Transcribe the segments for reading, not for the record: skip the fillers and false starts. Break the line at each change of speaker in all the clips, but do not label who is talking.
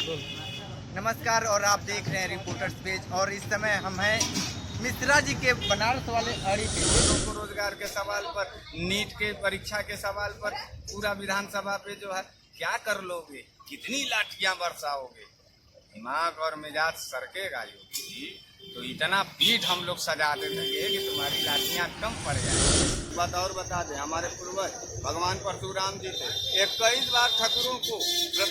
नमस्कार और आप देख रहे हैं रिपोर्टर्स पेज। और इस समय हम हैं मिश्रा जी के बनारस वाले अड़ी पे। लोगों को रोजगार के सवाल पर, नीट के परीक्षा के सवाल पर पूरा विधानसभा पे जो है क्या कर लोगे, कितनी लाठियां बरसाओगे, दिमाग और मिजाज सरकेगा योगी जी तो इतना पीठ हम लोग सजा दे देंगे कि तुम्हारी लाठियां कम पड़ जाएंगी। बात और बता दें, हमारे पूर्वज भगवान परशुराम जी थे, 21 बार ठाकुरों को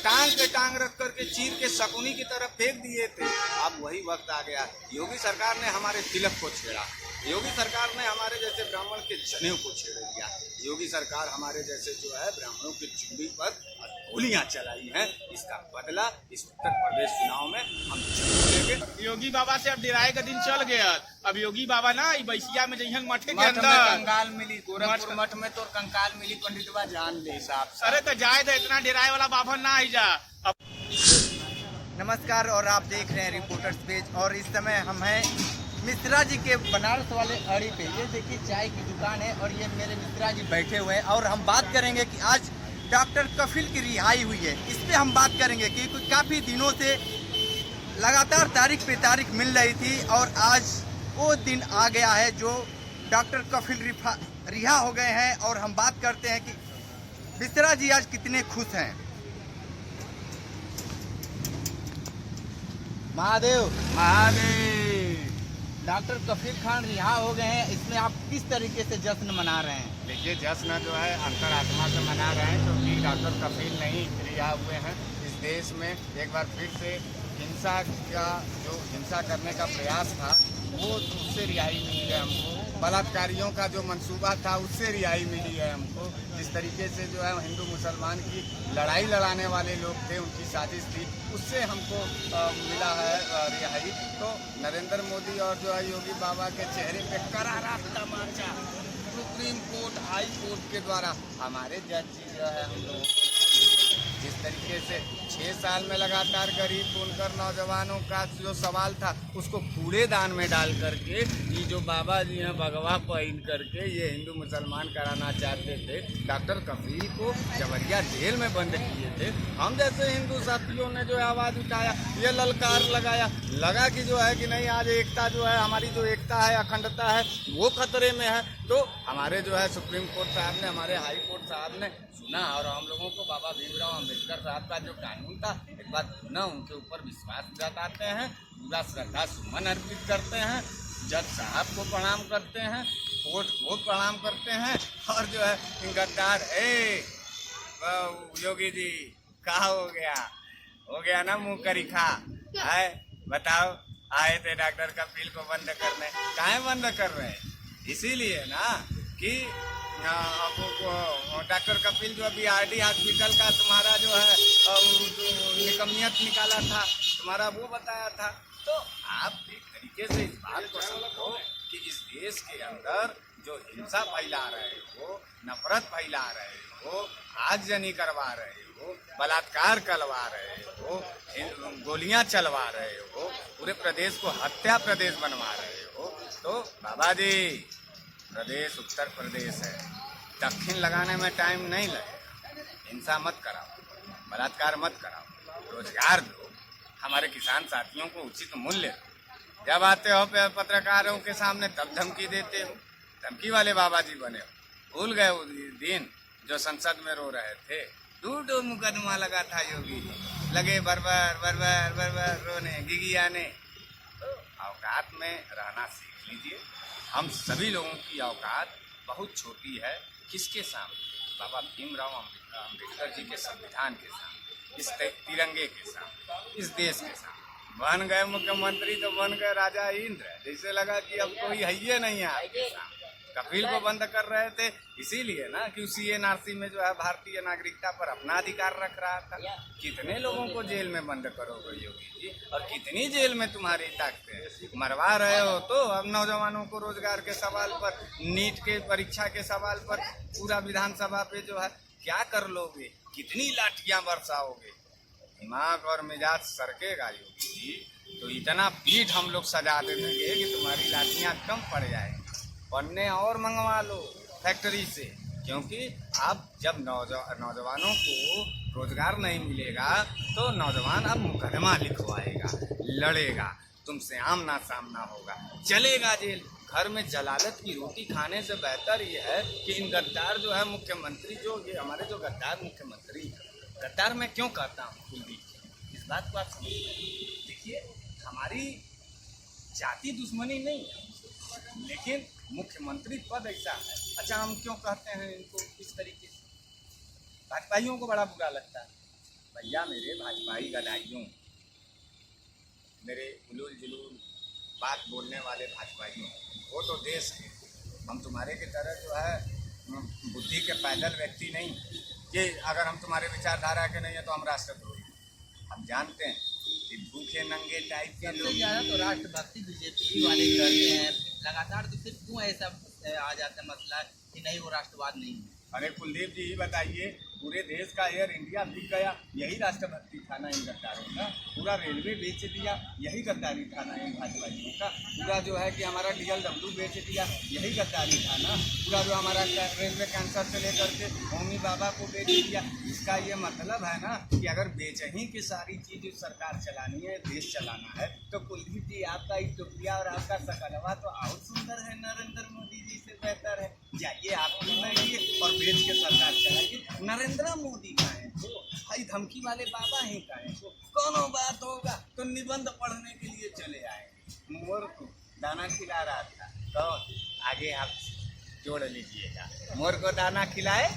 टांग पे टांग रख करके चीर के शकुनी की तरफ फेंक दिए थे। अब वही वक्त आ गया, योगी सरकार ने हमारे तिलक को छेड़ा, योगी सरकार ने हमारे जैसे ब्राह्मण के जनेऊ को छेड़ दिया, योगी सरकार हमारे जैसे जो है ब्राह्मणों की चुंडी पर गोलियां चलाई हैं। इसका बदला इस उत्तर प्रदेश चुनाव में हम लेंगे।
योगी बाबा से अब डिराए का दिन चल गया। अब योगी बाबा ना बैसिया में जइहन मठे के अंदर
कंकाल मिली, गोरखपुर मठ में तो कंकाल मिली, पंडितवा जान ले साहब।
अरे तो जाए तो इतना डिराए वाला बाभन ना आई जा।
नमस्कार और आप देख रहे हैं रिपोर्टर्स पेज। और इस समय हम हैं मिश्रा जी के बनारस वाले अड़ी पे। ये देखिए चाय की दुकान है और ये मेरे मिश्रा जी बैठे हुए हैं और हम बात करेंगे कि आज डॉक्टर कफिल की रिहाई हुई है, इस पे हम बात करेंगे कि काफ़ी दिनों से लगातार तारीख पे तारीख मिल रही थी और आज वो दिन आ गया है जो डॉक्टर कफिल रिहा हो गए हैं। और हम बात करते हैं कि मिश्रा जी आज कितने खुश हैं। महादेव डॉक्टर कफिल खान रिहा हो गए हैं, इसमें आप किस तरीके से जश्न मना रहे हैं?
देखिए, जश्न जो है अंतरात्मा से मना रहे हैं क्योंकि डॉक्टर कफिल नहीं रिहा हुए हैं। इस देश में एक बार फिर से हिंसा करने का प्रयास था वो उससे रिहाई मिली है हमको। बलात्कारियों का जो मंसूबा था उससे रिहाई मिली है हमको। जिस तरीके से जो है हिंदू मुसलमान की लड़ाई लड़ाने वाले लोग थे, उनकी साजिश थी, उससे हमको मिला है रिहाई। तो नरेंद्र मोदी और जो है योगी बाबा के चेहरे पे करारा तमाचा सुप्रीम कोर्ट, हाई कोर्ट के द्वारा हमारे जज जी जो है हम लोग जिस तरीके से 6 साल में लगातार गरीब बुनकर नौजवानों का जो सवाल था उसको कूड़ेदान में डाल करके ये जो बाबा जी हैं भगवा पहन करके ये हिंदू मुसलमान कराना चाहते थे, डॉक्टर कफिल को जबरिया जेल में बंद किए थे। हम जैसे हिंदू साथियों ने जो है आवाज़ उठाया, ये ललकार लगा कि जो है कि नहीं, आज एकता जो है, हमारी जो एकता है, अखंडता है, वो खतरे में है। तो हमारे जो है सुप्रीम कोर्ट साहब ने, हमारे हाई कोर्ट साहब ने सुना और हम लोगों को बाबा भीमराव अम्बेडकर साहब का जो कानून था एक बार पुनः उनके ऊपर विश्वास जताते हैं, पूरा श्रद्धा सुमन अर्पित करते हैं, जज साहब को प्रणाम करते हैं, कोर्ट को प्रणाम करते हैं। और जो है गद्दार योगी जी क्या हो गया ना मुँह करीखा है। बताओ, आए थे डॉक्टर कफिल को बंद करने, काहे बंद कर रहे हैं? इसीलिए ना कि डॉक्टर कपिल जो अभी आरडी हॉस्पिटल का तुम्हारा जो है निकमियत निकाला था, तुम्हारा वो बताया था। तो आप एक तरीके से इस बात को समझो कि इस देश के अंदर जो हिंसा फैला रहे हो, नफरत फैला रहे हो, आगजनी करवा रहे हो, बलात्कार करवा रहे हो, गोलियां चलवा रहे हो, पूरे प्रदेश को हत्या प्रदेश बनवा रहे हो, तो बाबा जी प्रदेश उत्तर प्रदेश है, दक्षिण लगाने में टाइम नहीं लगेगा। हिंसा मत कराओ, बलात्कार मत कराओ, रोजगार दो, हमारे किसान साथियों को उचित मूल्य दो। जब आते हो पत्रकारों के सामने तब धमकी देते हो, धमकी वाले बाबा जी बने हो। भूल गए वो दिन जो संसद में रो रहे थे, 2 मुकदमा लगा था योगी जी, लगे बरबर रोने, गिगियाने। तो औकात में रहना सीख लीजिए। हम सभी लोगों की औकात बहुत छोटी है, किसके सामने? बाबा भीमराव अम्बेडकर जी के संविधान के सामने, इस तिरंगे के सामने, इस देश के सामने। बन गए मुख्यमंत्री तो बन गए राजा इंद्र, जैसे लगा कि अब कोई है ही नहीं है आपके सामने। कफिल को बंद कर रहे थे इसीलिए ना कि उसी एनआरसी में जो है भारतीय नागरिकता पर अपना अधिकार रख रहा था। कितने लोगों को जेल में बंद करोगे योगी जी, और कितनी जेल में तुम्हारी ताकतें? मरवा रहे हो तो अब नौजवानों को रोजगार के सवाल पर, नीट के परीक्षा के सवाल पर पूरा विधानसभा पे जो है क्या कर लोगे, कितनी लाठियां बरसाओगे, दिमाग और मिजाज सरकेगा योगी जी तो इतना पीठ हम लोग सजा दे देंगे कि तुम्हारी लाठियां कम पड़ जाएंगी। पन्ने और मंगवा लो फैक्ट्री से, क्योंकि आप जब नौजवानों को रोजगार नहीं मिलेगा तो नौजवान अब मुकदमा लिखवाएगा, लड़ेगा, तुमसे आमना सामना होगा, चलेगा जेल। घर में जलालत की रोटी खाने से बेहतर ये है कि इन गद्दार जो है मुख्यमंत्री, जो ये हमारे जो गद्दार मुख्यमंत्री हैं, गद्दार मैं क्यों कहता हूँ कुलदीप, इस बात को आप समझिए। देखिए, हमारी जाति दुश्मनी नहीं है, लेकिन मुख्यमंत्री पद ऐसा है। अच्छा, हम क्यों कहते हैं इनको इस तरीके से? भाजपाइयों को बड़ा बुरा लगता है। भैया मेरे भाजपाई गदाइयों, मेरे उलूल जुलूल बात बोलने वाले भाजपाइयों, वो तो देश है। हम तुम्हारे की तरह जो है बुद्धि के पैदल व्यक्ति नहीं कि अगर हम तुम्हारे विचारधारा के नहीं है तो हम राष्ट्रद्रोही। हम जानते हैं कि भूखे नंगे टाइप के लोग
ज़्यादा तो राष्ट्रभक्ति बीजेपी वाले करते हैं लगातार, तो फिर क्यों ऐसा आ जाता है मसला कि नहीं वो राष्ट्रवाद नहीं है?
अरे कुलदीप जी, ही बताइए, पूरे देश का एयर इंडिया बिक गया, यही राष्ट्रभक्ति था ना इन गद्दारों का? पूरा रेलवे बेच दिया, यही गद्दारी था ना इन भाजपाइयों का? पूरा जो है कि हमारा DLW बेच दिया, यही गद्दारी था ना? पूरा जो हमारा रेलवे कैंसर से लेकर के होमी बाबा को बेच दिया, इसका ये मतलब है ना कि अगर बेच ही की सारी चीज़ सरकार चलानी है, देश चलाना है, तो कुलदीप जी आपका इथोपिया और आपका सकलवा तो और सुंदर है, नरेंद्र मोदी जी से बेहतर है। जाइए आप बनाइए और बेच के सरकार चलाइए। नरेंद्र मोदी का है तो भाई धमकी वाले बाबा ही का है तो कोनो बात होगा तो निबंध पढ़ने के लिए चले आएंगे। मोर को दाना खिला रहा था तो आगे आप जोड़ लीजिएगा, मोर को दाना खिलाए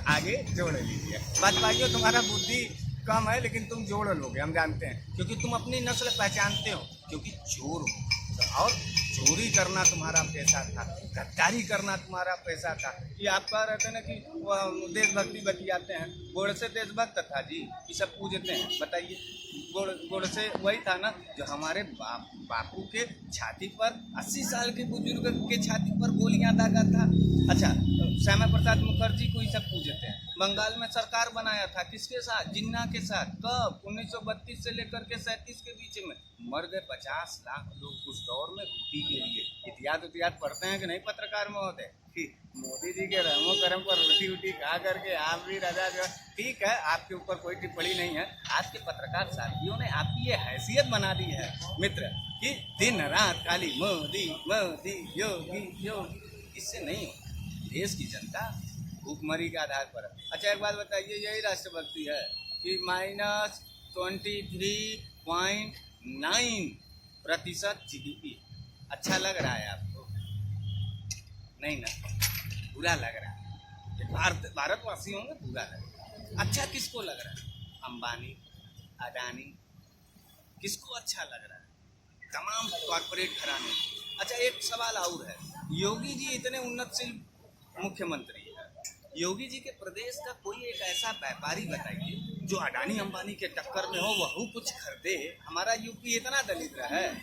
आगे जोड़ लीजिए। भाजपाइयों, तुम्हारा बुद्धि कम है लेकिन तुम जोड़ लोगे, हम जानते हैं, क्योंकि तुम अपनी नस्ल पहचानते हो, क्योंकि चोर हो और चोरी करना तुम्हारा पैसा था, गद्दारी करना तुम्हारा पैसा था। ये आप कह रहे थे ना कि देशभक्ति बतियाते हैं, गोड़ से देशभक्त था जी, ये सब पूजते हैं। बताइए, गोड़ से वही था ना जो हमारे बापू के छाती पर 80 साल के बुजुर्ग के छाती पर गोलियां दागा था। अच्छा, श्यामा प्रसाद मुखर्जी को ही सब पूजते हैं। बंगाल में सरकार बनाया था किसके साथ? जिन्ना के साथ। कब? 1932 से लेकर के 37 के बीच में। मर गए 50 लाख लोग उस दौर में रोटी के लिए। इतिहास पढ़ते हैं कि नहीं पत्रकार महोदय? कि मोदी जी के रहमो करम पर रोटी उटी खा करके आप भी राजा जो, ठीक है, आपके ऊपर कोई टिप्पणी नहीं है। आज के पत्रकार साथियों ने आपकी ये हैसियत बना दी है मित्र कि दिन रात खाली मोदी मोदी योगी योगी, इससे नहीं हो। देश की जनता भूखमरी के आधार पर। अच्छा, एक बात बताइए, यही राष्ट्रभक्ति है कि -23.9% GDP? अच्छा लग रहा है आपको? नहीं ना, बुरा लग रहा है। भारतवासियों में बुरा लग रहा है। अच्छा किसको लग रहा है? अंबानी, अडानी, किसको अच्छा लग रहा है? तमाम कॉरपोरेट घराने। अच्छा, एक सवाल और है, योगी जी इतने उन्नतशील मुख्यमंत्री है, योगी जी के प्रदेश का कोई एक ऐसा व्यापारी बताइए जो अडानी अंबानी के टक्कर में हो, वह कुछ खरीदे। हमारा यूपी इतना दलिद्र है,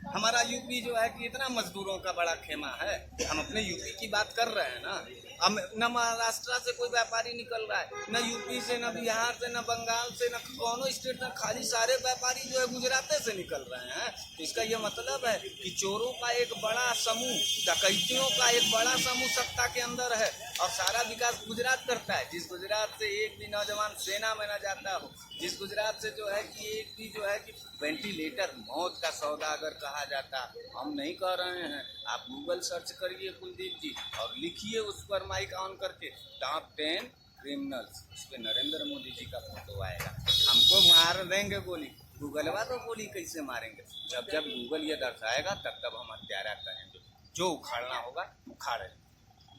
हमारा यूपी जो है कि इतना मजदूरों का बड़ा खेमा है। हम अपने यूपी की बात कर रहे हैं ना, हम न महाराष्ट्र से कोई व्यापारी निकल रहा है, न यूपी से, न बिहार से, न बंगाल से, न कोनो स्टेट में, खाली सारे व्यापारी जो है गुजरात से निकल रहे हैं। तो इसका ये मतलब है कि चोरों का एक बड़ा समूह, डकैतियों का एक बड़ा समूह सत्ता के अंदर है और सारा विकास गुजरात करता है। जिस गुजरात से एक भी नौजवान सेना में न जाता हो, जिस गुजरात से जो है कि एक भी जो है कि वेंटिलेटर मौत का सौदा अगर कहा जाता, हम नहीं कह रहे हैं, आप गूगल सर्च करिए कुलदीप जी और लिखिए उस पर माइक ऑन करके टॉप 10 क्रिमिनल्स, उस पर नरेंद्र मोदी जी का फोटो आएगा। हमको मार देंगे गोली, गूगलवा तो गोली कैसे मारेंगे? जब जब गूगल ये दर्शाएगा तब तब हम हत्यारा करेंगे, जो उखाड़ना होगा उखाड़ेंगे।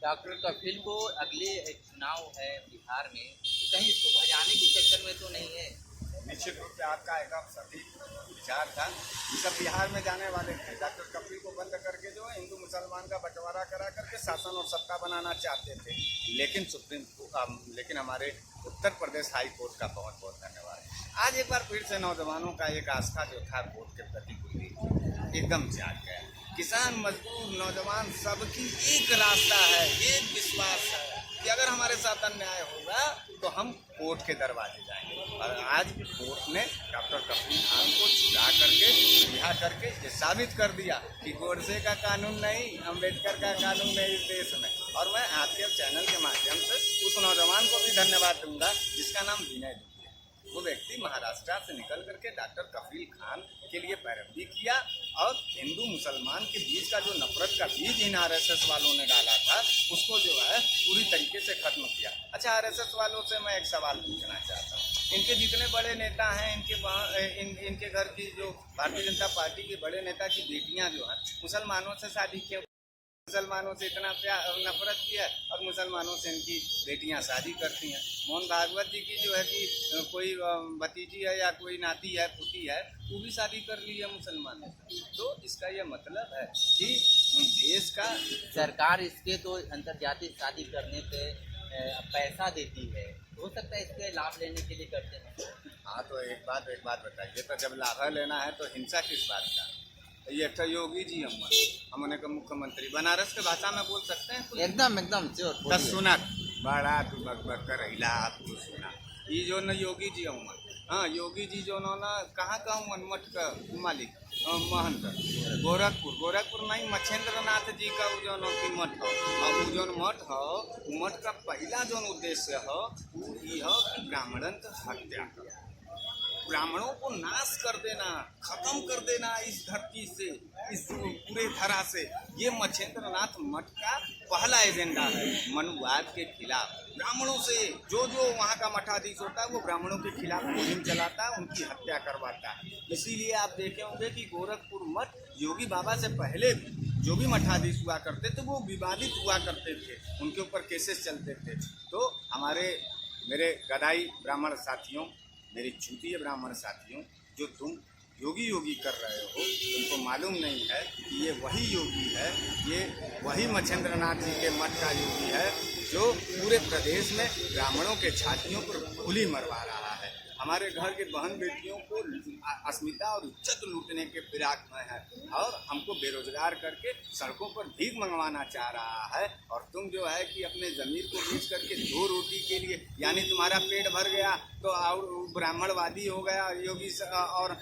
डॉक्टर कफिल को अगले चुनाव है बिहार में, तो कहीं इसको भजाने के चक्कर में तो नहीं है?
निश्चित रूप से आपका एकदम सटीक विचार था। ये सब बिहार में जाने वाले थे। डॉक्टर कफिल को बंद करके जो है हिंदू मुसलमान का बंटवारा करा करके शासन और सत्ता बनाना चाहते थे, लेकिन हमारे उत्तर प्रदेश हाई कोर्ट का बहुत बहुत धन्यवाद। आज एक बार फिर से नौजवानों का एक आस्था जो था वोट के प्रति एकदम जाग गया। किसान, मजदूर, नौजवान सबकी एक रास्ता है, एक विश्वास है कि अगर हमारे साथ अन्याय होगा तो हम कोर्ट के दरवाजे जाएंगे। और आज कोर्ट ने डॉक्टर कफिल खान को छुड़ा करके, रिहा करके ये साबित कर दिया कि गोडसे का कानून नहीं, अम्बेडकर का कानून है इस देश में। और मैं आपके चैनल के माध्यम से उस नौजवान को भी धन्यवाद दूंगा जिसका नाम विनय दुबे है। वो व्यक्ति महाराष्ट्र से निकल करके डॉक्टर कफील खान के लिए पैरवी किया और हिंदू मुसलमान के बीच का जो नफरत का बीज इन आरएसएस वालों ने डाला था उसको जो है पूरी तरीके से खत्म किया। अच्छा, आरएसएस वालों से मैं एक सवाल पूछना चाहता हूँ। इनके जितने बड़े नेता हैं, इनके घर की जो भारतीय जनता पार्टी के बड़े नेता की बेटियां जो हैं मुसलमानों से शादी क्यों, मुसलमानों से इतना प्यार नफरत की है और मुसलमानों से इनकी बेटियां शादी करती हैं। मोहन भागवत जी की जो है कि कोई भतीजी है या कोई नाती है, पुती है, वो भी शादी कर ली है मुसलमानों से। तो इसका ये मतलब है कि देश का
सरकार इसके तो अंतर्जातीय शादी करने पे पैसा देती है, हो सकता है इसके लाभ लेने के लिए करते हैं।
हाँ, तो एक बात बताइए, तो जब लाभ लेना है तो हिंसा किस बात का? ये तो योगी जी हमने का मुख्यमंत्री बनारस के भाषा में बोल सकते हैं कुछ?
एकदम श्योर।
सुना बड़ा तू बक कर रहिला आपको सुना ये जो न योगी जी हूँ। हाँ, योगी जी जो ना कहाँ का हूँ मठ का मालिक महंत गोरखपुर नहीं, मच्छेंद्र नाथ जी का जो की मठ हो, और वो जो मठ हो मठ का पहला जो उद्देश्य हो वो ये हो कि ब्राह्मणन का हत्या कर, ब्राह्मणों को नाश कर देना, खत्म कर देना इस धरती से, इस पूरे धरा से। ये मच्छेंद्र नाथ मठ का पहला एजेंडा है मनुवाद के खिलाफ। ब्राह्मणों से जो वहाँ का मठाधीश होता है वो ब्राह्मणों के खिलाफ मुहिम चलाता है, उनकी हत्या करवाता है। इसीलिए आप देखे होंगे कि गोरखपुर मठ योगी बाबा से पहले भी जो भी मठाधीश हुआ करते थे वो विवादित हुआ करते थे, उनके ऊपर केसेस चलते थे। तो मेरे गदाई ब्राह्मण साथियों, मेरी चूतिए ब्राह्मण साथियों, जो तुम योगी कर रहे हो, तुमको मालूम नहीं है कि ये वही योगी है, ये वही मच्छेंद्र नाथ जी के मठ का योगी है जो पूरे प्रदेश में ब्राह्मणों के छातियों पर गोली मरवा रहा है। हमारे घर के बहन बेटियों को अस्मिता और इज्जत लूटने के फिराक में है और हमको बेरोजगार करके सड़कों पर भीख मंगवाना चाह रहा है। और तुम जो है कि अपने ज़मीर को बेच करके 2 रोटी के लिए, यानी तुम्हारा पेट भर गया तो और ब्राह्मणवादी हो गया योगी, और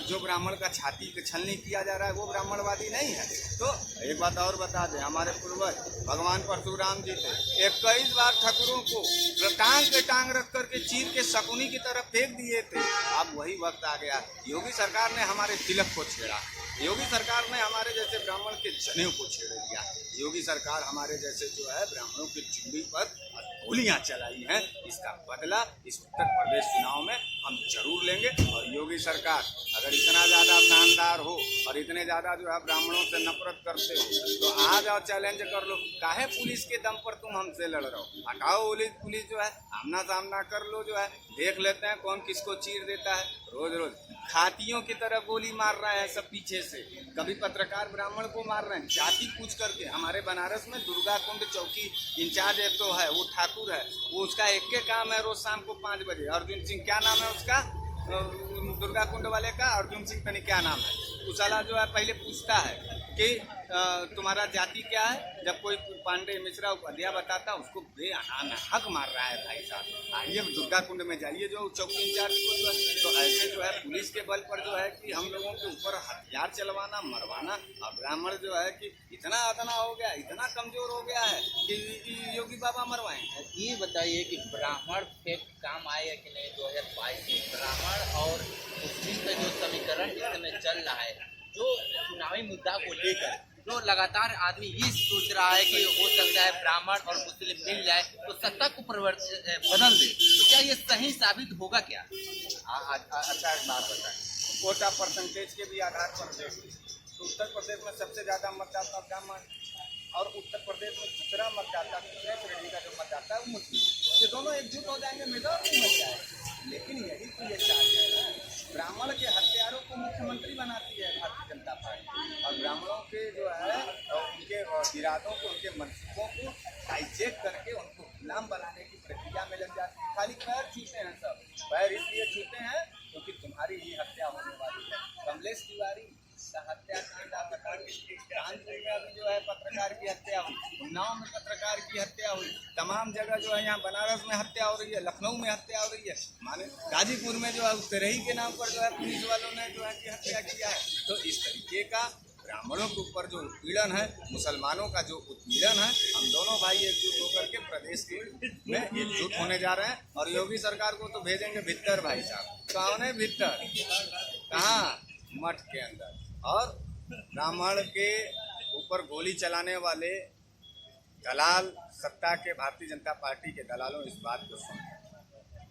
जो ब्राह्मण का छाती पे छलनी किया जा रहा है वो ब्राह्मणवादी नहीं है। तो एक बात और बता दें, हमारे पूर्वज भगवान परशुराम जी थे, 21 बार ठाकुरों को टांग पे टांग रख करके चीर के शकुनी की तरफ फेंक दिए थे। अब वही वक्त आ गया, योगी सरकार ने हमारे तिलक को छेड़ा, योगी सरकार ने हमारे जैसे ब्राह्मण के जनेऊ को छेड़ दिया, योगी सरकार हमारे जैसे जो है ब्राह्मणों की चुंडी पर गोलियां चलाई हैं। इसका बदला इस उत्तर प्रदेश चुनाव में हम जरूर लेंगे। और योगी सरकार अगर इतना ज़्यादा शानदार हो और इतने ज़्यादा जो है ब्राह्मणों से नफरत करते हो तो आ जाओ, चैलेंज कर लो। काहे पुलिस के दम पर तुम हमसे लड़ रहे हो? हटाओ पुलिस जो है, आमना सामना कर लो, जो है देख लेते हैं कौन किसको चीर देता है। रोज हाथियों की तरह गोली मार रहे हैं सब पीछे से, कभी पत्रकार ब्राह्मण को मार रहे हैं जाति पूछ करके। हमारे बनारस में दुर्गा कुंड चौकी इंचार्ज एक तो है, वो ठाकुर है, वो उसका एक के काम है रोज शाम को 5 बजे। अर्जुन सिंह क्या नाम है उसका, दुर्गा कुंड वाले का अर्जुन सिंह पता क्या नाम है, उसाला जो है पहले पूछता है कि तुम्हारा जाति क्या है। जब कोई पांडे मिश्रा उपाध्याय बताता उसको बेअनान हक मार रहा है। भाई साहब आइए दुर्गा कुंड में जाइए जो चौकी इंचार्ज को जो है, तो ऐसे जो है पुलिस के बल पर जो है कि हम लोगों के ऊपर हथियार चलवाना, मरवाना। और ब्राह्मण जो है कि इतना हो गया, इतना कमजोर हो गया है कि योगी बाबा मरवाएं।
ये बताइए कि ब्राह्मण पे काम आएगा कि नहीं 2022 में? ब्राह्मण और मुस्लिम का जो समीकरण इस समय चल रहा है, जो चुनावी मुद्दा को लेकर जो लगातार आदमी ये सोच रहा है कि हो सकता है ब्राह्मण और मुस्लिम मिल जाए तो सत्ता को बदल दे, तो क्या ये सही साबित होगा क्या?
अच्छा एक बात बताएं, कोटा परसेंटेज के भी आधार पर देखें तो उत्तर प्रदेश में सबसे ज़्यादा मतदाता ब्राह्मण और उत्तर प्रदेश में दूसरा मतदाता, दूसरे श्रेणी का जो मतदाता है वो मुस्लिम। ये दोनों एकजुट हो जाएंगे, मेजॉरिटी मिल जाएगी। लेकिन यही तो ये चार्ज है ना, ब्राह्मण के हत्यारों को मुख्यमंत्री बनाती है भारतीय जनता पार्टी, और ब्राह्मणों के जो है उनके इरादों को, उनके मनसूबों को हाईजैक करके उनको गुलाम बनाने की प्रक्रिया में लग जाती है। खाली पैर छूते हैं सब, पैर इसलिए छूते हैं क्योंकि तुम्हारी ही हत्या होने वाली है। कमलेश तिवारी का हत्याकांड कानपुर में अभी जो है पत्रकार की हत्या हुई, उन्नाव में पत्रकार की हत्या हुई, तमाम जगह जो है यहाँ बनारस में हत्या हो रही है, लखनऊ में हत्या हो रही है, माने गाजीपुर में जो है तेरही के नाम पर जो है पुलिस वालों ने जो है कि हत्या किया है। तो इस तरीके का ब्राह्मणों के ऊपर जो उत्पीड़न है, मुसलमानों का जो उत्पीड़न है, हम दोनों भाई एकजुट होकर के प्रदेश में एकजुट होने जा रहे हैं। और योगी सरकार को तो भेजेंगे भीतर भाई साहब, कौन है भीतर, कहाँ, मठ के अंदर। और ब्राह्मण के ऊपर गोली चलाने वाले दलाल, सत्ता के भारतीय जनता पार्टी के दलालों, इस बात को सुन,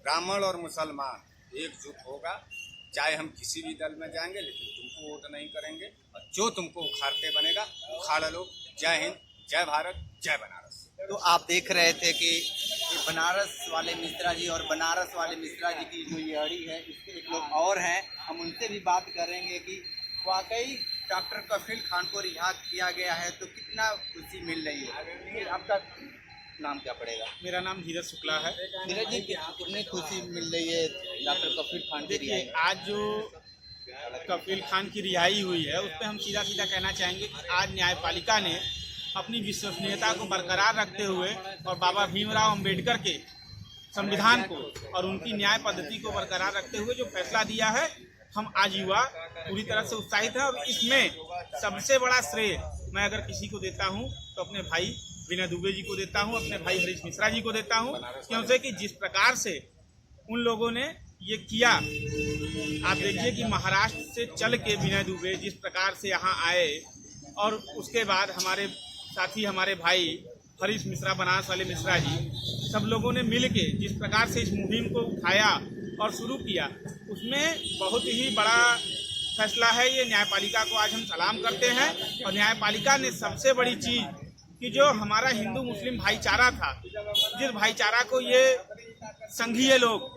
ब्राह्मण और मुसलमान एकजुट होगा, चाहे हम किसी भी दल में जाएंगे, लेकिन तुमको वोट नहीं करेंगे। और जो तुमको उखाड़ते बनेगा उखाड़ लो। जय हिंद, जय भारत, जय बनारस।
तो आप देख रहे थे कि बनारस वाले मिश्रा जी और बनारस वाले मिश्रा जी की जो ये अड़ी है, इसके एक लोग और हैं, हम उनसे भी बात करेंगे कि वाकई डॉक्टर कफील खान को रिहा किया गया है तो कितना खुशी मिल रही है। आपका नाम क्या पड़ेगा?
मेरा नाम धीरज शुक्ला है।
धीरज जी, कितनी खुशी मिल रही है डॉक्टर कफील खान की रिहाई?
आज जो कफील खान की रिहाई हुई है उस पर हम सीधा सीधा कहना चाहेंगे कि आज न्यायपालिका ने अपनी विश्वसनीयता को बरकरार रखते हुए और बाबा भीमराव अंबेडकर के संविधान को और उनकी न्याय पद्धति को बरकरार रखते हुए जो फैसला दिया है, हम आज युवा पूरी तरह से उत्साहित हैं। और इसमें सबसे बड़ा श्रेय मैं अगर किसी को देता हूं तो अपने भाई विनय दुबे जी को देता हूं, अपने भाई हरीश मिश्रा जी को देता हूं, क्योंकि कि जिस प्रकार से उन लोगों ने ये किया, आप देखिए कि महाराष्ट्र से चल के विनय दुबे जिस प्रकार से यहाँ आए और उसके बाद हमारे साथी, हमारे भाई हरीश मिश्रा, बनारस वाले मिश्रा जी, सब लोगों ने मिल के जिस प्रकार से इस मुहिम को उठाया और शुरू किया, उसमें बहुत ही बड़ा फैसला है। ये न्यायपालिका को आज हम सलाम करते हैं। और न्यायपालिका ने सबसे बड़ी चीज़ कि जो हमारा हिंदू मुस्लिम भाईचारा था, जिस भाईचारा को ये संघीय लोग,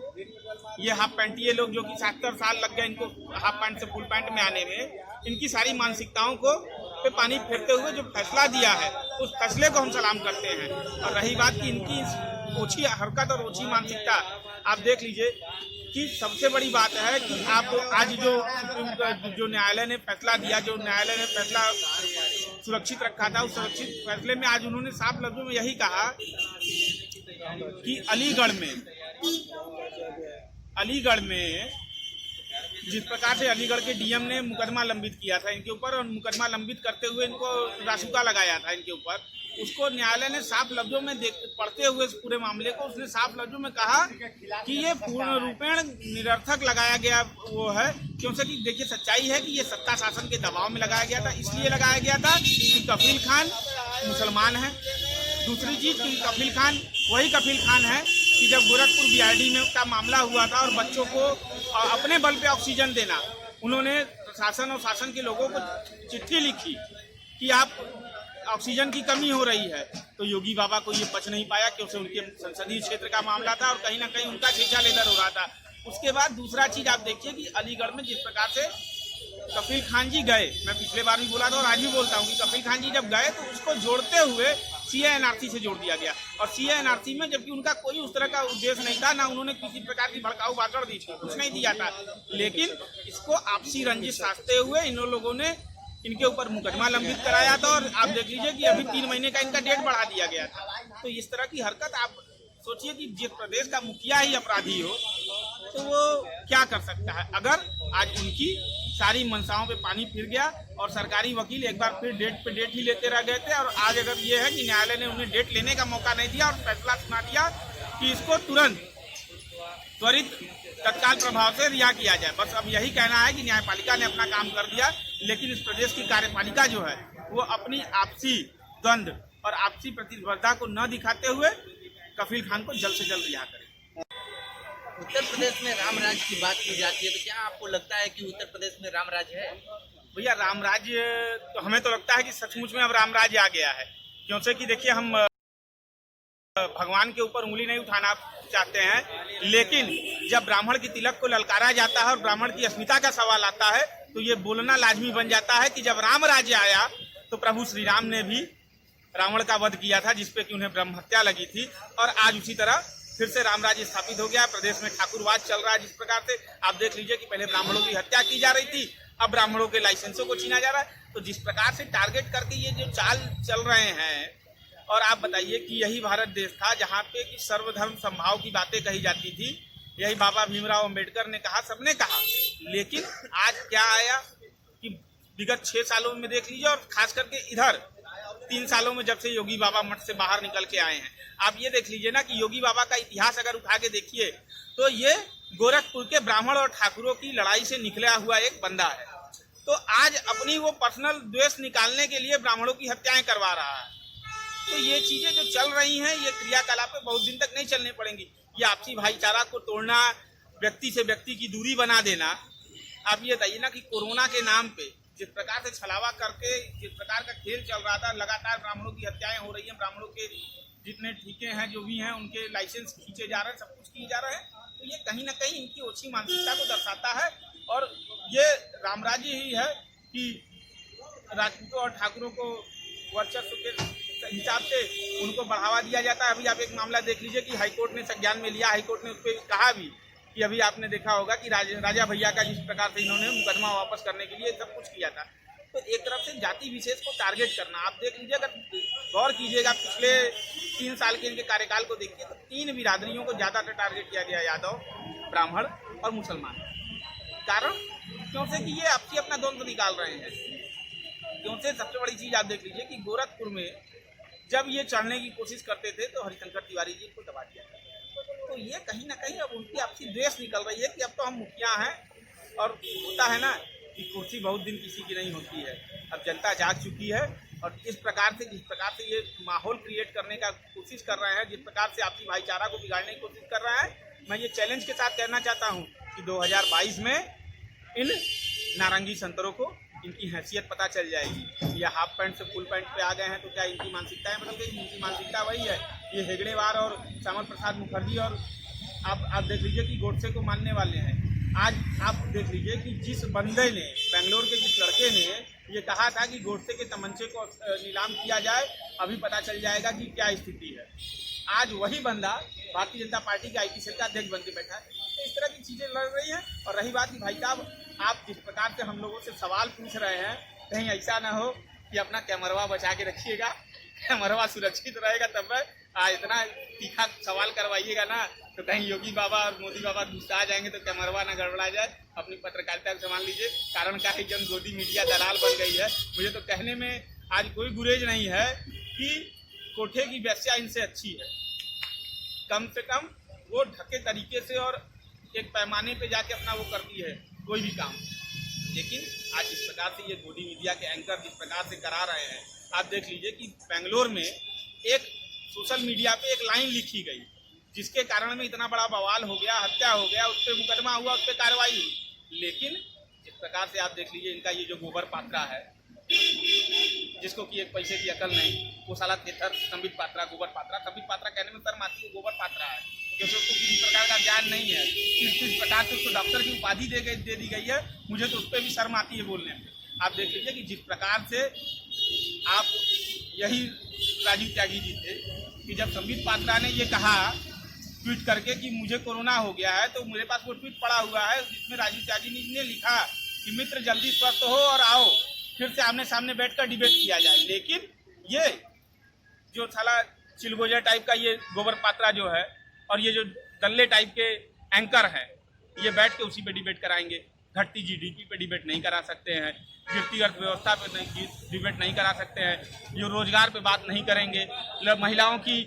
ये हाफ पैंटिए लोग जो कि 70 साल लग गए इनको हाफ पैंट से फुल पैंट में आने में, इनकी सारी मानसिकताओं को पे पानी फेरते हुए जो फैसला दिया है, उस फैसले को हम सलाम करते हैं। और रही बात कि इनकी ओछी हरकत और ओछी मानसिकता, आप देख लीजिए कि सबसे बड़ी बात है कि आप आज जो न्यायालय ने फैसला दिया, जो न्यायालय ने फैसला सुरक्षित रखा था, उस सुरक्षित फैसले में आज उन्होंने साफ लफ्जों में यही कहा कि अलीगढ़ में जिस प्रकार से अलीगढ़ के डीएम ने मुकदमा लंबित किया था इनके ऊपर और मुकदमा लंबित करते हुए इनको रासुका लगाया था इनके ऊपर, उसको न्यायालय ने साफ लफ्जों में पढ़ते हुए इस पूरे मामले को उसने साफ लफ्जों में कहा कि ये पूर्ण रूपेण निरर्थक लगाया गया वो है। क्योंकि देखिए सच्चाई है कि ये सत्ता शासन के दबाव में लगाया गया था, इसलिए लगाया गया था कि कफील खान मुसलमान है। दूसरी चीज कि कफील खान वही कफील खान है कि जब गोरखपुर बीआरडी में का मामला हुआ था और बच्चों को अपने बल पे ऑक्सीजन देना, उन्होंने प्रशासन और शासन के लोगों को चिट्ठी लिखी कि आप ऑक्सीजन की कमी हो रही है, तो योगी बाबा को ये पच नहीं पाया क्योंकि उनके संसदीय क्षेत्र का मामला था और कहीं ना कहीं उनका खींचा लेदर हो रहा था। उसके बाद दूसरा चीज आप देखिए कि अलीगढ़ में जिस प्रकार से कफील खान जी गए, मैं पिछले बार भी बोला था और आज भी बोलता हूँ कि कफील खान जी जब गए तो उसको जोड़ते हुए CA-NRC से जोड़ दिया गया। और CA-NRC में जबकि उनका कोई उस तरह का उद्देश्य नहीं था, ना उन्होंने किसी प्रकार की भड़काऊ भाषण दी थी, कुछ नहीं दिया था, लेकिन इसको आपसी रंजिश साधते हुए इन लोगों ने इनके ऊपर मुकदमा लंबित कराया था। और आप देख लीजिए कि अभी 3 महीने का इनका डेट बढ़ा दिया गया था। तो इस तरह की हरकत, आप सोचिए कि जिस प्रदेश का मुखिया ही अपराधी हो तो वो क्या कर सकता है। अगर आज उनकी सारी मंशाओं पे पानी फिर गया और सरकारी वकील एक बार फिर डेट पे डेट ही लेते रह गए थे, और आज अगर ये है कि न्यायालय ने उन्हें डेट लेने का मौका नहीं दिया और फैसला सुना दिया कि इसको तुरंत त्वरित तत्काल प्रभाव से रिहा किया जाए। बस अब यही कहना है कि न्यायपालिका ने अपना काम कर दिया, लेकिन इस प्रदेश की कार्यपालिका जो है वो अपनी आपसी द्वंद्व और आपसी प्रतिस्पर्धा को न दिखाते हुए कफील खान को जल्द से जल्द रिहा करे।
उत्तर प्रदेश में राम राज्य की बात की जाती है, तो क्या आपको लगता है कि उत्तर प्रदेश में राम राज्य है?
भैया राम राज्य तो हमें तो लगता है कि सचमुच में अब राम राज्य आ गया है, क्योंकि कि देखिए हम भगवान के ऊपर उंगली नहीं उठाना चाहते हैं, लेकिन जब ब्राह्मण की तिलक को ललकारा जाता है और ब्राह्मण की अस्मिता का सवाल आता है तो ये बोलना लाजमी बन जाता है कि जब राम राज्य आया तो प्रभु श्री राम ने भी रावण का वध किया था, जिसपे कि उन्हें ब्रह्म हत्या लगी थी, और आज उसी तरह फिर से राम राज्य स्थापित हो गया। प्रदेश में ठाकुरवाद चल रहा है, जिस प्रकार से आप देख लीजिए कि पहले ब्राह्मणों की हत्या की जा रही थी, अब ब्राह्मणों के लाइसेंसों को छीना जा रहा है। तो जिस प्रकार से टारगेट करके ये जो चाल चल रहे हैं, और आप बताइए कि यही भारत देश था जहाँ पे कि सर्वधर्म समभाव की बातें कही जाती थी, यही बाबा भीमराव अंबेडकर ने कहा, सबने कहा, लेकिन आज क्या आया कि विगत 6 सालों में देख लीजिए, और खास करके इधर 3 सालों में जब से योगी बाबा मठ से बाहर निकल के आए हैं। आप ये देख लीजिए ना कि योगी बाबा का इतिहास अगर उठा के देखिए तो ये गोरखपुर के ब्राह्मण और ठाकुरों की लड़ाई से निकला हुआ एक बंदा है। तो आज अपनी वो पर्सनल द्वेष निकालने के लिए ब्राह्मणों की हत्याएं करवा रहा है। तो ये चीजें जो चल रही हैं, ये क्रियाकलापें बहुत दिन तक नहीं चलने पड़ेंगी। ये आपसी भाईचारा को तोड़ना, व्यक्ति से व्यक्ति की दूरी बना देना। आप ये बताइए ना कि कोरोना के नाम पे जिस प्रकार से छलावा करके जिस प्रकार का खेल चल रहा था, लगातार ब्राह्मणों की हत्याएं हो रही हैं, ब्राह्मणों के जितने ठीके हैं जो भी हैं उनके लाइसेंस खींचे जा रहे हैं, सब कुछ किए जा रहे हैं। तो ये कहीं ना कहीं इनकी ओछी मानसिकता को दर्शाता है। और ये रामराज्य ही है कि राजपूतों और ठाकुरों को वर्चस्व के हिसाब से उनको बढ़ावा दिया जाता है। अभी आप एक मामला देख लीजिए कि हाईकोर्ट ने संज्ञान में लिया, हाईकोर्ट ने उस पर कहा भी कि अभी आपने देखा होगा कि राजा भैया का जिस प्रकार से इन्होंने मुकदमा वापस करने के लिए सब कुछ किया था। तो एक तरफ से जाति विशेष को टारगेट करना, आप देख लीजिए, अगर गौर कीजिएगा पिछले 3 साल के इनके कार्यकाल को देखिए तो 3 बिरादरियों को ज्यादातर टारगेट किया गया, यादव, ब्राह्मण और मुसलमान। कारण क्यों से कि ये आपसी अपना द्वंद्व निकाल रहे हैं। क्यों से सबसे बड़ी चीज आप देख लीजिए कि गोरखपुर में जब ये चढ़ने की कोशिश करते थे तो हरिशंकर तिवारी जी को दबा दिया था। तो ये कहीं ना कहीं अब उनकी आपसी द्वेष निकल रही है कि अब तो हम मुखिया हैं, और होता है ना कि कुर्सी बहुत दिन किसी की नहीं होती है। अब जनता जाग चुकी है, और जिस प्रकार से ये माहौल क्रिएट करने का कोशिश कर रहे हैं, जिस प्रकार से आपसी भाईचारा को बिगाड़ने की कोशिश कर रहे हैं, मैं ये चैलेंज के साथ कहना चाहता हूँ कि 2022 में इन नारंगी संतरों को इनकी हैसियत पता चल जाएगी। ये हाफ पैंट से फुल पैंट पे आ गए हैं तो क्या इनकी मानसिकताएं बदल गई? इनकी मानसिकता वही है। ये हेगड़ेवार और श्यामा प्रसाद मुखर्जी और आप देख लीजिए कि गोडसे को मानने वाले हैं। आज आप देख लीजिए कि जिस बंदे ने, बेंगलोर के जिस लड़के ने ये कहा था कि गोडसे के तमंचे को नीलाम किया जाए, अभी पता चल जाएगा कि क्या स्थिति है। आज वही बंदा भारतीय जनता पार्टी के IT सेल का अध्यक्ष बन के बैठा है। तो इस तरह की चीजें लड़ रही हैं। और रही बात कि भाई साहब, आप जिस प्रकार से हम लोगों से सवाल पूछ रहे हैं, कहीं ऐसा ना हो कि अपना कैमरवा बचा के रखिएगा, कैमरवा सुरक्षित रहेगा तब इतना तीखा सवाल करवाइएगा ना तो कहीं योगी बाबा और मोदी बाबा गुस्सा आ जाएंगे तो कैमरवा ना गड़बड़ा जाए। अपनी पत्रकारिता को संभाल लीजिए। कारण क्या है, जन गोदी मीडिया दलाल बन गई है। मुझे तो कहने में आज कोई गुरेज नहीं है कि कोठे की वेश्या इनसे अच्छी है। कम से कम वो ढके तरीके से और एक पैमाने पे जाके अपना वो करती है कोई भी काम। लेकिन आज जिस प्रकार से ये गोदी मीडिया के एंकर जिस प्रकार से करा रहे हैं, आप देख लीजिए कि बेंगलोर में एक सोशल मीडिया पे एक लाइन लिखी गई जिसके कारण में इतना बड़ा बवाल हो गया, हत्या हो गया, उस पर मुकदमा हुआ, उस पर कार्रवाई हुई। लेकिन जिस प्रकार से आप देख लीजिए इनका ये जो गोबर पात्रा है, जिसको कि एक पैसे की अकल नहीं, वो साला थेथर संबित पात्रा, गोबर पात्रा, संबित पात्रा कहने में शर्म आती है, गोबर पात्रा है क्योंकि उसको किसी प्रकार का ज्ञान नहीं है। किस प्रकार से उसको डॉक्टर की उपाधि दे दी गई है, मुझे तो उस पर भी शर्म आती है बोलने में। आप देख लीजिए कि जिस प्रकार से आप, यही राजीव त्यागी जी थे कि जब संबित पात्रा ने ये कहा ट्वीट करके कि मुझे कोरोना हो गया है, तो मेरे पास वो ट्वीट पड़ा हुआ है जिसमें राजीव त्यागी जी ने लिखा कि मित्र जल्दी स्वस्थ हो और आओ फिर से आमने सामने बैठकर डिबेट किया जाए। लेकिन ये जो साला चिलगोजा टाइप का ये गोबर पात्रा जो है और ये जो दल्ले टाइप के एंकर हैं, ये बैठ के उसी पे डिबेट कराएंगे। घटती GDP पे डिबेट नहीं करा सकते हैं, गिरती अर्थव्यवस्था पे डिबेट नहीं करा सकते हैं, जो रोजगार पे बात नहीं करेंगे, महिलाओं की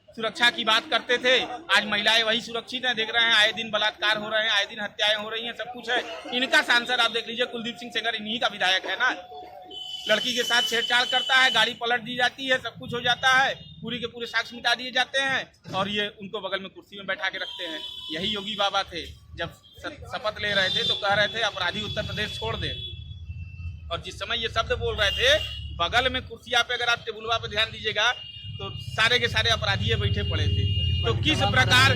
सुरक्षा की बात करते थे, आज महिलाएं वही सुरक्षित हैं। देख रहे हैं आए दिन बलात्कार हो रहे हैं, आए दिन हत्याएं हो रही हैं, सब कुछ है। इनका सांसद आप देख लीजिए कुलदीप सिंह सेंगर इन्हीं का विधायक है ना। लड़की के साथ छेड़छाड़ करता है, गाड़ी पलट दी जाती है, सब कुछ हो जाता है, पूरी के पूरे साक्ष्य मिटा दिए जाते हैं और ये उनको बगल में कुर्सी में बैठा के रखते हैं। यही योगी बाबा थे, जब शपथ ले रहे थे तो कह रहे थे अपराधी उत्तर प्रदेश छोड़ दे, और जिस समय ये शब्द बोल रहे थे बगल में कुर्सिया पे, अगर आप टेबुलवा पे ध्यान दीजिएगा तो सारे के सारे अपराधी बैठे पड़े थे। तो किस प्रकार,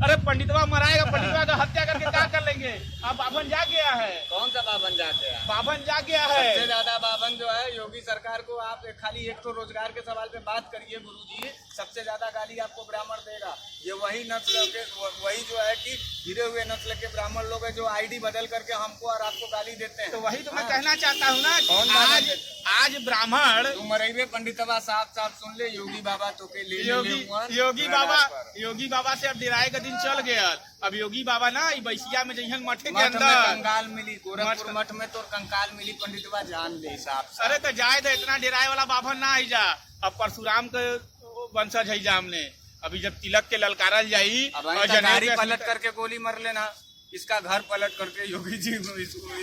अरे पंडितवा मराएगा, पंडितवा का हत्या करके क्या कर लेंगे? अब बावन जा गया है।
कौन सा बावन जाते हैं?
बावन जा गया है।
सबसे ज्यादा बावन जो है योगी सरकार को। आप खाली एक तो रोजगार के सवाल पे बात करिए गुरुजी, सबसे ज्यादा गाली आपको ब्राह्मण देगा। ये वही नस्ल के, वही जो है कि गिरे हुए नस्ल के ब्राह्मण लोग हैं जो ID बदल करके हमको और आपको गाली देते हैं।
तो वही तो मैं कहना चाहता हूँ ना, आज ब्राह्मण,
तुम मरेबे पंडितवा साफ सुन ले, योगी बाबा तो के ले
योगी बाबा से अब डिराए का दिन चल गया। अब योगी बाबा ना बैसिया में जइहन मठे के
मठ में
अंदर
कंकाल मिली, गोरखपुर मठ में तो कंकाल मिली, पंडितवा जान ले हिसाब से।
अरे तो जाए तो इतना डेराए वाला बाभन ना आई जा। अब परशुराम के वंशज है जा हमने, अभी जब तिलक के ललकारल जाई
अब
और जनेऊ
गाड़ी
के
पलट करके गोली मर लेना, इसका घर पलट करके योगी जी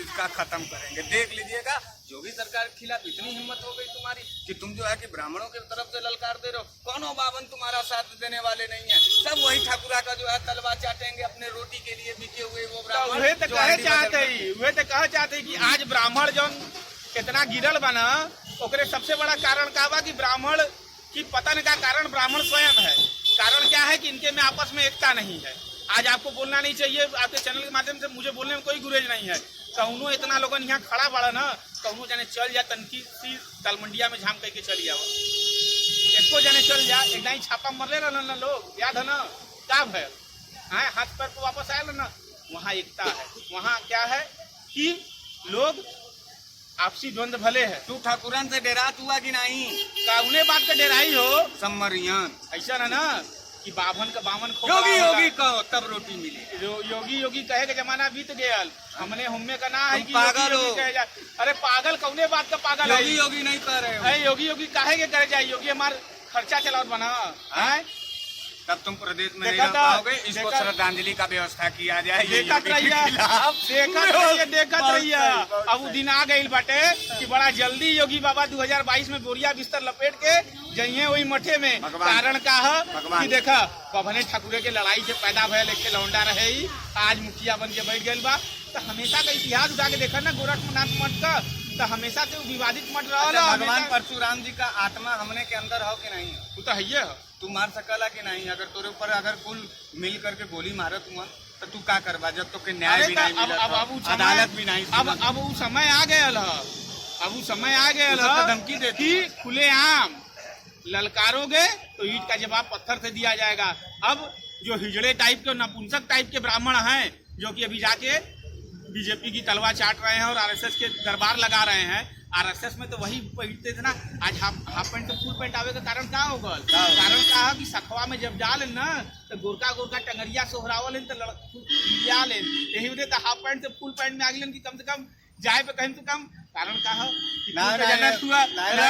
इसका खत्म करेंगे। देख लीजिएगा योगी सरकार के खिलाफ इतनी हिम्मत हो गई तुम्हारी कि तुम जो है कि ब्राह्मणों की तरफ से ललकार दे रहे हो। कौनो बावन तुम्हारा साथ देने वाले नहीं है, सब वही ठाकुरा का जो है तलवा चाटेंगे अपने रोटी के लिए बिके हुए वो ब्राह्मण।
वे तो कहे चाहते कि आज ब्राह्मण जो कितना गिरल बना, ओकरे सबसे बड़ा कारण का बा कि ब्राह्मण की पतन का कारण ब्राह्मण स्वयं है। कारण क्या है कि इनके में आपस में एकता नहीं है। आज आपको बोलना नहीं चाहिए, आपके चैनल के माध्यम से मुझे बोलने में कोई गुरेज नहीं है। कहूनो इतना लोगन यहाँ खड़ा बड़ा ना, कहूनो जाने चल जा तनकी सी तलमंडिया में झाम करके चल जाओ, एको जाने चल जा। एक ही छापा मरले रहा ना लोग, याद है ना क्या भय, हाँ हाथ पैर को वापस आया ना। वहाँ एकता है, वहाँ क्या है कि लोग आपसी द्वंद्व भले है।
तू ठाकुरन से डेरात हुआ कि नहीं?
काउने बात का डेराई हो
सम्मरियन
ऐसा ना कि बाभन का बावन
योगी योगी कहो तब रोटी मिली।
योगी कहे के जमाना बीत गया, हमने हमें का ना है कि
पागल हो।
अरे पागल कौने बात का पागल है?
योगी योगी नहीं कर रहे हो।
योगी काहे के करे जाए? योगी हमार खर्चा चलावत बना है।
तब तुम प्रदेश में नहीं
देखा
रह
था,
पाओगे। इसको
देखा-
श्रद्धांजलि का व्यवस्था किया जाए। ये
देखत
योगी के
रहिया
खिलाफ।
देखत
बहुत
रहिया।
सही, बहुत
अब उ
सही।
दिन आ गई बाटे कि बड़ा जल्दी योगी बाबा 2022 में बोरिया बिस्तर लपेट के जइए वही मठे में।
भगवान-
कारण का है
भगवान-
कि देखा पवने ठाकुरे के लड़ाई से पैदा भयल एक लौंडा रहे ही, आज मुखिया बन के बैठ गए बा। तो हमेशा का इतिहास उठा के देखा ना गोरखनाथ मठ का, तो हमेशा से विवादित मठ रहा।
अच्छा, भगवान परशुराम जी का आत्मा हमने के अंदर हो कि नहीं?
वो तो है ही है।
तू मार सकला कि नहीं? अगर तोरे ऊपर अगर कुल मिल करके गोली मारत हुआ तो तू का करबा? जब तो के न्याय
अरे
भी
तो
नहीं मिलत
अब
हो,
उ समय-
अदालत भी नहीं
अब
सुनत।
अब वो समय आ गया है। अब वो समय आ गया
तो
है
धमकी देती
कि खुलेआम ललकारोगे तो ईंट का जवाब पत्थर से दिया जाएगा। अब जो हिजड़े टाइप के नपुंसक टाइप के ब्राह्मण हैं जो कि अभी जाके बीजेपी की तलवार चाट रहे हैं और आरएसएस के दरबार लगा रहे हैं। आरएसएस में तो वही पहनते थे ना, आज हाफ पैंट तो फुल पैंट आवे का कारण क्या होगा? कारण क्या है कि सखवा में जब डाले ना तो गोरका गोरका टंगरिया सोहरावल तो लिया ले, यही वजह तो हाफ पैंट से फुल पैंट में आ गए कि कम से कम जाए पे कहीं तो कम। कारण का हो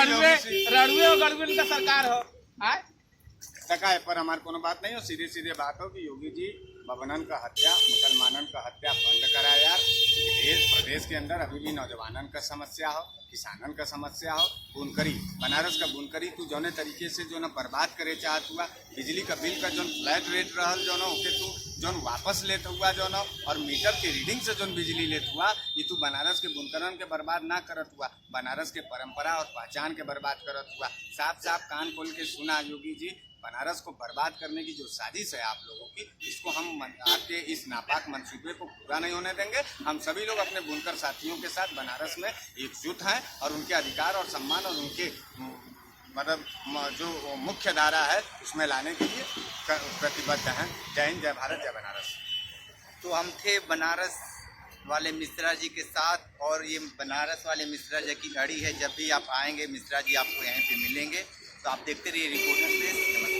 रड़ुए और गड़ुए का सरकार हो आए
टका है पर हमारे कोनो बात नहीं हो। सीधे सीधे बात हो कि योगी जी बबनन का हत्या, मुसलमानन का हत्या बंद करा यार। देश प्रदेश के अंदर अभी भी नौजवानन का समस्या हो, किसानन का समस्या हो, बुनकरी बनारस का बुनकरी तू जौने तरीके से जो ना बर्बाद करे चाहत हुआ, बिजली का बिल का जो फ्लैट रेट रहल जो ना ओके तू जोन वापस लेत हुआ जो ना, और मीटर के रीडिंग से जोन बिजली लेत हुआ, ये तू बनारस के बुनकरन के बर्बाद ना करत हुआ, बनारस के परंपरा और पहचान के बर्बाद करत हुआ। साफ साफ कान खोल के सुना योगी जी, बनारस को बर्बाद करने की जो साजिश है आप लोगों की, इसको हम आपके इस नापाक मंसूबे को पूरा नहीं होने देंगे। हम सभी लोग अपने बुनकर साथियों के साथ बनारस में एकजुट हैं और उनके अधिकार और सम्मान और उनके मतलब जो मुख्य धारा है उसमें लाने के लिए प्रतिबद्ध हैं। जय हिंद, जय भारत, जय बनारस।
तो हम थे बनारस वाले मिश्रा जी के साथ, और ये बनारस वाले मिश्रा जी की गाड़ी है। जब भी आप आएंगे मिश्रा जी आपको यहीं पे मिलेंगे। तो आप देखते रहिए रिपोर्टर प्लेस। नमस्कार।